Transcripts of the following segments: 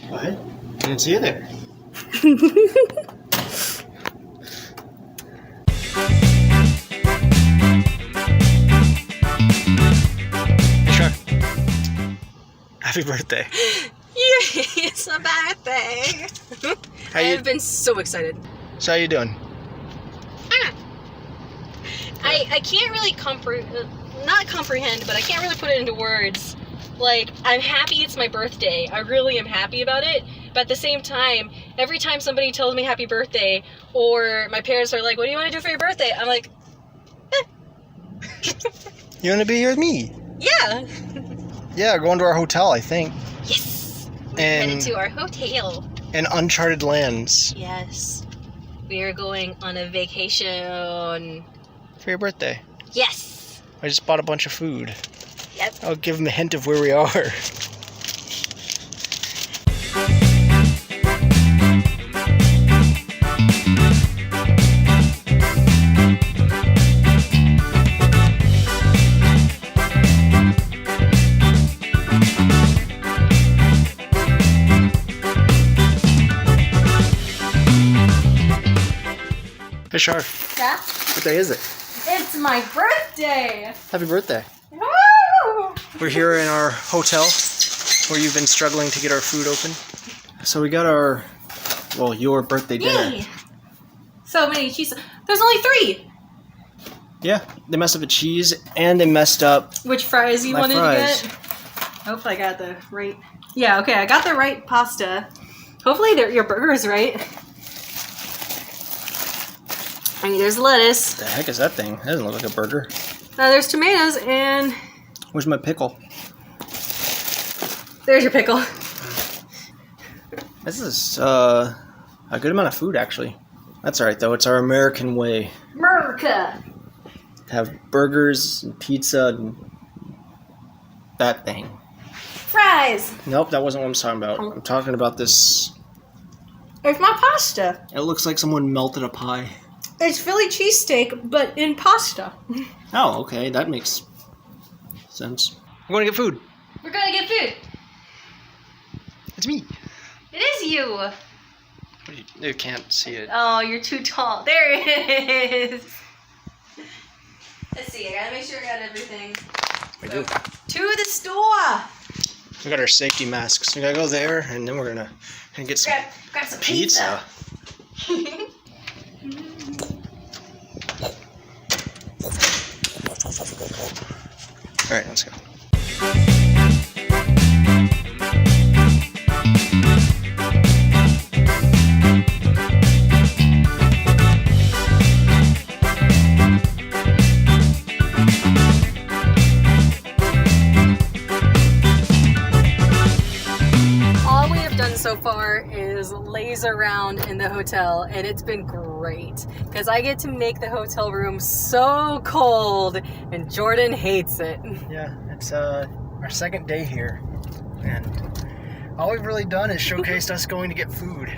What? I didn't see you there. Sure. Happy birthday. Yay, it's my birthday. I've been so excited. So how you doing? I can't really not comprehend, but I can't really put it into words. Like, I'm happy it's my birthday. I really am happy about it. But at the same time, every time somebody tells me happy birthday, or my parents are like, what do you want to do for your birthday? I'm like, You want to be here with me? yeah. Yeah, going to our hotel, I think. Yes. We're headed to our hotel. In uncharted lands. Yes. We are going on a vacation. For your birthday. Yes. I just bought a bunch of food. Yep. I'll give them a hint of where we are. Hey, Char. Yeah? What day is it? It's my birthday! Happy birthday. Woo! We're here in our hotel where you've been struggling to get our food open. So we got our, well, your birthday dinner. Yay! So many cheese. There's only 3! Yeah, they messed up the cheese and they messed up Which fries you wanted fries. to get? Hope I got the right... Yeah, okay, I got the right pasta. Hopefully your burger's right. I mean, there's lettuce. The heck is that thing? That doesn't look like a burger. There's tomatoes, and Where's my pickle? there's your pickle. This is a good amount of food, actually. That's alright, though. It's our American way. America! Have burgers and pizza and that thing. Fries! Nope, that wasn't what I'm talking about. I'm talking about this. It's my pasta. It looks like someone melted a pie. It's Philly cheesesteak, but in pasta. Oh, okay. That makes sense. We're going to get food. We're gonna get food. It's me. It is you. You can't see it. Oh, you're too tall. There it is. Let's see, I gotta make sure I got everything. We do. To the store. We got our safety masks. We gotta go there, and then we're gonna get some Grab some pizza. All right, let's go. All we have done so far is laze around in the hotel, and it's been great because I get to make the hotel room so cold, and Jordan hates it. Yeah, it's our second day here, and all we've really done is showcased us going to get food.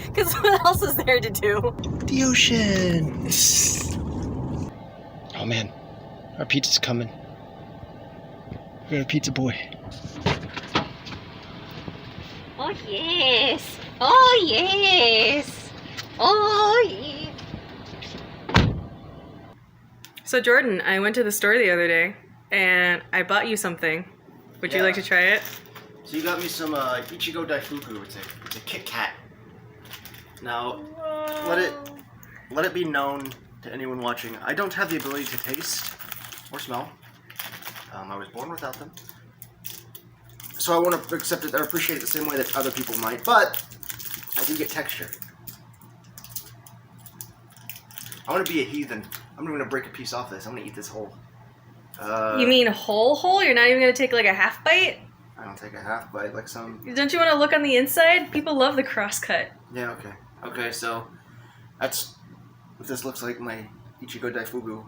Because what else is there to do? The ocean. Oh man, our pizza's coming. We got a pizza boy. Oh yes! Oh yes! Oh yeah! So Jordan, I went to the store the other day and I bought you something. Would you like to try it? So you got me some Ichigo-Daifuku. It's a Kit Kat. Now, let it be known to anyone watching, I don't have the ability to taste or smell. I was born without them. So I want to accept it or appreciate it the same way that other people might, but I do get texture. I want to be a heathen. I'm going to break a piece off this. I'm going to eat this whole. You mean whole? You're not even going to take like a half bite? I don't take a half bite like some. Don't you want to look on the inside? People love the crosscut. Yeah, okay. Okay, so that's what this looks like, my Ichigo-Daifuku.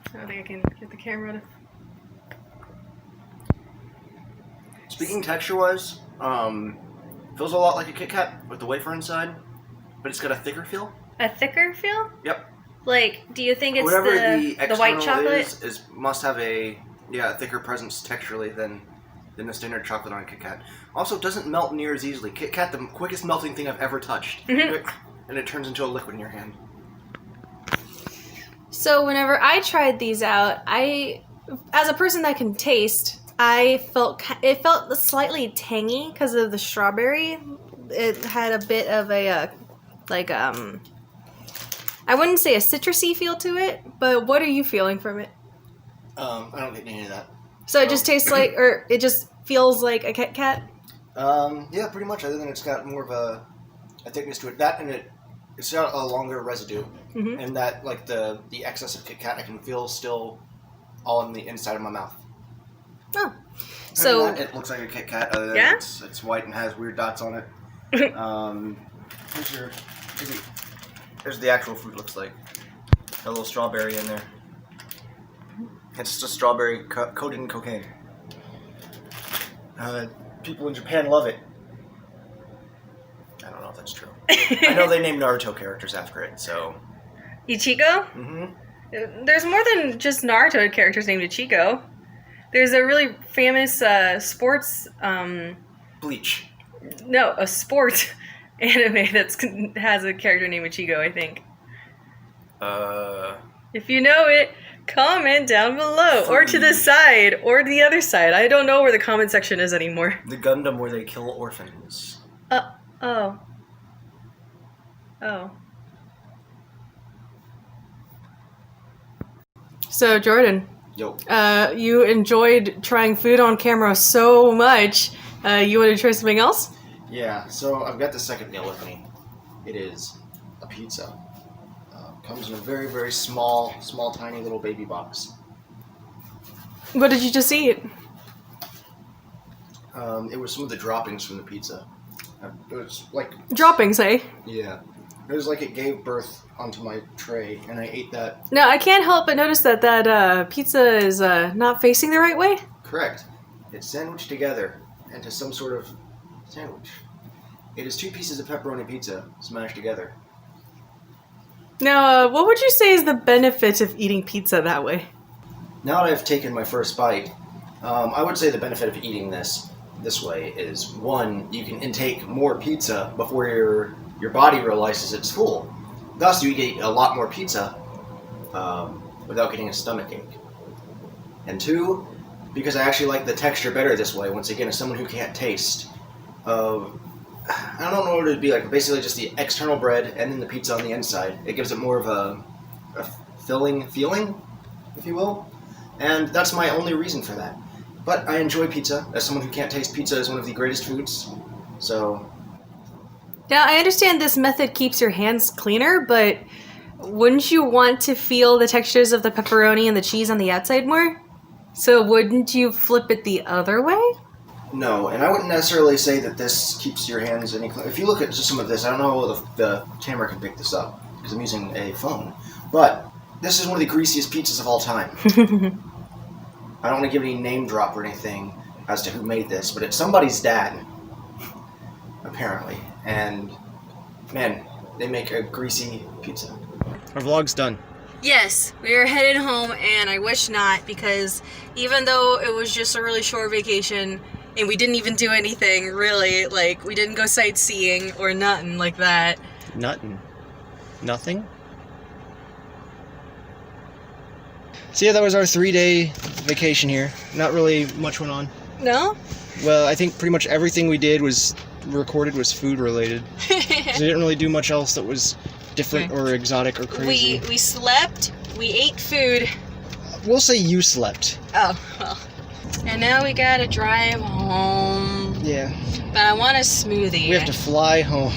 I don't think I can get the camera to... Speaking texture-wise, feels a lot like a Kit Kat with the wafer inside, but it's got a thicker feel. A thicker feel? Yep. Like, do you think it's Whatever the white chocolate? is must have a Yeah, thicker presence texturally than the standard chocolate on Kit Kat. Also, it doesn't melt near as easily. Kit Kat, the quickest melting thing I've ever touched. Mm-hmm. And it turns into a liquid in your hand. So whenever I tried these out, as a person that can taste, it felt slightly tangy because of the strawberry. It had a bit of a I wouldn't say a citrusy feel to it, but what are you feeling from it? I don't get any of that. So it just tastes like, or it just feels like a Kit Kat? Yeah, pretty much. Other than it's got more of a thickness to it. That and it's got a longer residue, and that like the excess of Kit Kat I can feel still all in the inside of my mouth. Oh, so it looks like a Kit Kat. Other than it's white and has weird dots on it. Here's the actual fruit looks like. A little strawberry in there. It's just a strawberry coated in cocaine. People in Japan love it. I don't know if that's true. I know they named Naruto characters after it, so... Ichigo? Mm-hmm. There's more than just Naruto characters named Ichigo. There's a really famous sports... Bleach. No, a sport anime that has a character named Ichigo, I think. If you know it, comment down below. Or to the side, or the other side. I don't know where the comment section is anymore. The Gundam where they kill orphans. Oh. So, Jordan. Yo. You enjoyed trying food on camera so much. You want to try something else? Yeah, so I've got the second meal with me. It is a pizza. Comes in a very, very small, tiny little baby box. What did you just eat? It was some of the droppings from the pizza. It was like... Droppings, eh? Yeah. It was like it gave birth onto my tray, and I ate that. No, I can't help but notice that pizza is not facing the right way. Correct. It's sandwiched together into some sort of sandwich. It is 2 pieces of pepperoni pizza smashed together. Now, what would you say is the benefit of eating pizza that way? Now that I've taken my first bite, I would say the benefit of eating this way is, 1, you can intake more pizza before your body realizes it's full. Thus, you eat a lot more pizza without getting a stomachache. And 2, because I actually like the texture better this way, once again, as someone who can't taste, I don't know what it would be like, basically just the external bread and then the pizza on the inside. It gives it more of a filling feeling, if you will. And that's my only reason for that. But I enjoy pizza. As someone who can't taste, pizza is one of the greatest foods. So... Now, I understand this method keeps your hands cleaner, but wouldn't you want to feel the textures of the pepperoni and the cheese on the outside more? So wouldn't you flip it the other way? No, and I wouldn't necessarily say that this keeps your hands any cleaner. If you look at just some of this, I don't know if the camera can pick this up, because I'm using a phone, but this is one of the greasiest pizzas of all time. I don't want to give any name drop or anything as to who made this, but it's somebody's dad, apparently. And, man, they make a greasy pizza. Our vlog's done. Yes, we are headed home, and I wish not, because even though it was just a really short vacation, and we didn't even do anything, really, like, we didn't go sightseeing or nothing like that. Nothing? So yeah, that was our 3-day vacation here. Not really much went on. No? Well, I think pretty much everything we did was food related. So we didn't really do much else that was different or exotic or crazy. We slept, we ate food. We'll say you slept. Oh, well. And now we gotta drive home. Yeah. But I want a smoothie. We have to fly home.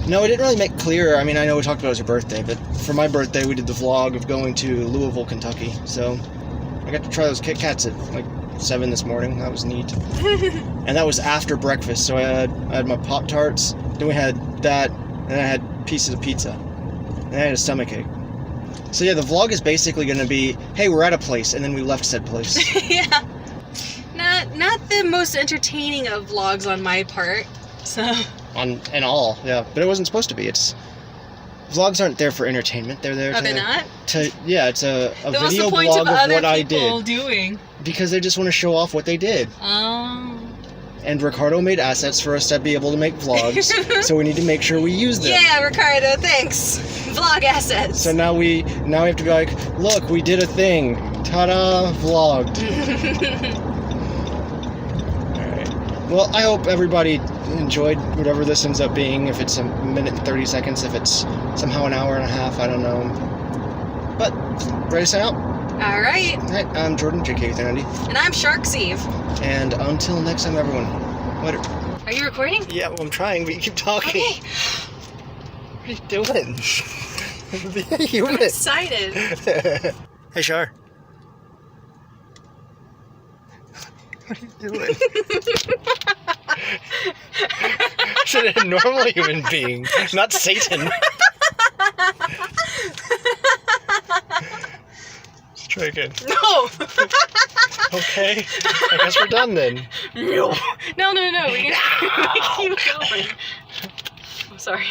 No, it didn't really make clear. I mean, I know we talked about it was your birthday, but for my birthday, we did the vlog of going to Louisville, Kentucky. So I got to try those Kit Kats at like 7 this morning. That was neat. And that was after breakfast. So I had my Pop-Tarts, then we had that, and I had pieces of pizza. And I had a stomachache. So yeah, the vlog is basically going to be, hey, we're at a place, and then we left said place. Yeah. Not the most entertaining of vlogs on my part. So. Yeah. But it wasn't supposed to be. vlogs aren't there for entertainment. They're there Are they not? Yeah, it's a Then what's video the point blog of of other what I people did. doing? Because they just want to show off what they did. Oh. And Ricardo made assets for us to be able to make vlogs, so we need to make sure we use them. Yeah, Ricardo, thanks. Vlog assets. So now we have to be like, look, we did a thing. Ta-da, vlogged. Alright. Well, I hope everybody enjoyed whatever this ends up being. If it's a minute and 30 seconds, if it's somehow an hour and a half, I don't know. But, ready to sign out? Alright. Alright, I'm Jordan, JK890. And I'm Shark's Eve. And until next time, everyone. Later. Are you recording? Yeah, well, I'm trying, but you keep talking. Okay. What are you doing? What are you I'm doing? excited. Hey, Char. What are you doing? I said a normal human being, not Satan. Let's try again. No! Okay, I guess we're done then. No. No. We can keep going. I'm sorry.